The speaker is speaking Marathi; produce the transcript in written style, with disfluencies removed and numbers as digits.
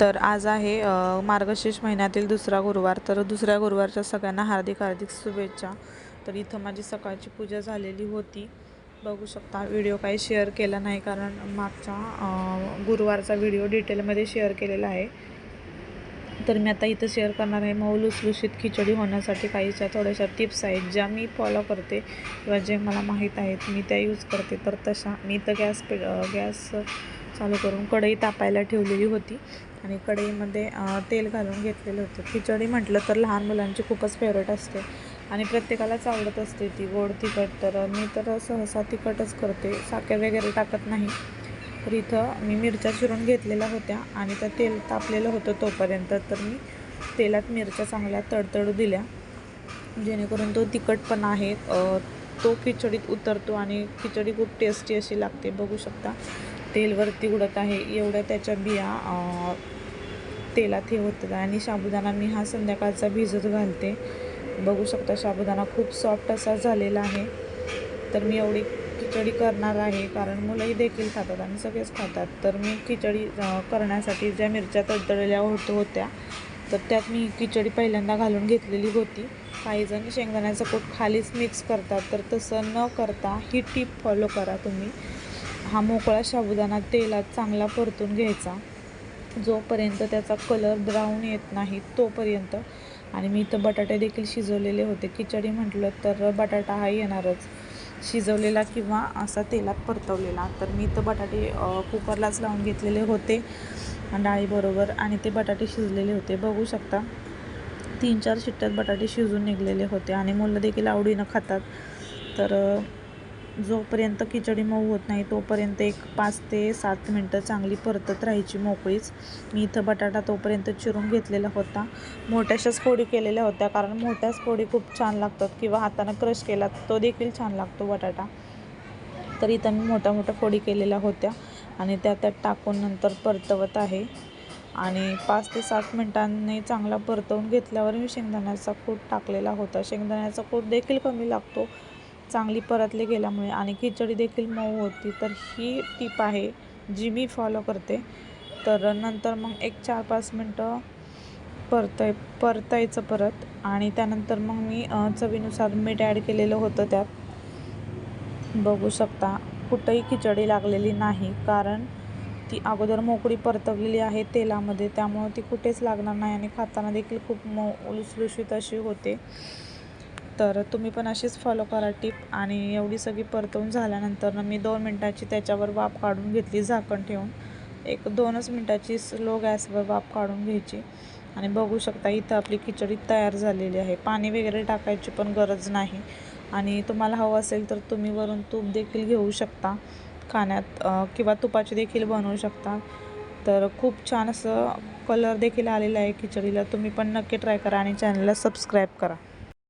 तर आज आहे मार्गशीर्ष महिन्यातील दुसरा गुरुवार. तर दुसऱ्या गुरुवारच्या सगळ्यांना हार्दिक हार्दिक शुभेच्छा. तर इथं माझी सकाळची पूजा झालेली होती. बघू शकता. व्हिडिओ काही शेअर केला नाही कारण मागचा गुरुवारचा व्हिडिओ डिटेलमध्ये शेअर केलेला आहे. तर मी आता इथं शेअर करणार आहे मऊ लुसलुशीत खिचडी होण्यासाठी काहीशा थोड्याशा टिप्स आहेत ज्या मी फॉलो करते किंवा जे मला माहीत आहेत मी त्या यूज करते. तर तशा मी तर गॅस चालू करून कढई तापायला ठेवलेली होती आणि कढईमध्ये तेल घालून घेतलेलं होतं. खिचडी म्हटलं तर लहान मुलांची खूपच फेवरेट असते आणि प्रत्येकालाच आवडत असते ती गोड तिखट. तर मी तर सहसा तिखटच करते, साखर वगैरे टाकत नाही. तर इथं मी मिरच्या चिरून घेतलेल्या होत्या आणि त्या तेल तापलेलं होतं तोपर्यंत तर मी तेलात मिरच्या चांगल्या तडतडू दिल्या जेणेकरून तो तिखटपणा आहे तो खिचडीत उतरतो आणि खिचडी खूप टेस्टी अशी लागते. बघू शकता तेल वरती उडत आहे, एवढ्या त्याच्या बिया तेलात हे होतात. आणि साबुदाणा मी हा संध्याकाळचा भिजत घालते. बघू शकता साबुदाणा खूप सॉफ्ट असा झालेला आहे. तर मी एवढी खिचडी करणार आहे कारण मुलंही देखील खातात आणि सगळेच खातात. तर मी खिचडी करण्यासाठी ज्या मिरच्या तडतडलेल्या होत्या तर त्यात मी खिचडी पहिल्यांदा घालून घेतलेली होती. काहीजण शेंगदाण्याचं कूट खालीच मिक्स करतात, तर तसं न करता ही टीप फॉलो करा तुम्ही. हा मोकळा साबुदाणा तेलात चांगला परतून घ्यायचा जोपर्यंत त्याचा कलर ब्राऊन येत नाही तोपर्यंत. आणि मी इथं बटाटे देखील शिजवलेले होते. खिचडी म्हटलं तर बटाटा हा येणारच, शिजवलेला किंवा असा तेलात परतवलेला. तर मी इथं बटाटे कुकरलाच लावून घेतलेले होते डाळीबरोबर आणि ते बटाटे शिजलेले होते. बघू शकता 3-4 शिट्ट्यात बटाटे शिजून निघलेले होते आणि मुलं देखील आवडीनं खातात. तर जोपर्यंत खिचडी मऊ होत नाही तोपर्यंत एक 5 ते 7 मिनटं चांगली परतत राहायची मोकळीच. मी इथं बटाटा तोपर्यंत चिरून घेतलेला होता. मोठ्याशाच फोडी केलेल्या होत्या कारण मोठ्याच फोडी खूप छान लागतात किंवा हातानं क्रश केला तो देखील छान लागतो बटाटा. तर इथं मी मोठ्या फोडी केलेल्या होत्या आणि त्यात टाकून नंतर परतवत आहे. आणि 5 ते 7 मिनटांनी चांगला परतवून घेतल्यावर मी शेंगदाण्याचा कूट टाकलेला होता. शेंगदाण्याचा कूट देखील कमी लागतो चांगली परतली गेल्यामुळे आणि खिचडी देखील मऊ होती. तर ही टीप आहे जी मी फॉलो करते. तर नंतर मग एक 4-5 मिनटं परतायचं परत आणि त्यानंतर मग मी चवीनुसार मीठ ॲड केलेलं होतं त्यात. बघू शकता कुठंही खिचडी लागलेली नाही कारण ती अगोदर मोकळी परतवलेली आहे तेलामध्ये, त्यामुळं ती कुठेच लागणार नाही आणि खाताना देखील खूप लुसलुशीत अशी होते. तर तुम्ही पण अशीच फॉलो करा टीप. आणि एवढी सगळी परतवून झाल्यानंतर मी 2 मिनटाची त्याच्यावर वाफ काढून घेतली झाकण ठेवून. एक 2च मिनटाची स्लो गॅसवर वाफ काढून घ्यायची आणि बघू शकता इथं आपली खिचडी तयार झालेली आहे. पाणी वगैरे टाकायची पण गरज नाही आणि तुम्हाला हवं असेल तर तुम्ही वरून तूप देखील घेऊ शकता खाण्यात किंवा तुपाची देखील बनवू शकता. तर खूप छान असं कलर देखील आलेला आहे खिचडीला. तुम्ही पण नक्की ट्राय करा आणि चॅनलला सबस्क्राईब करा.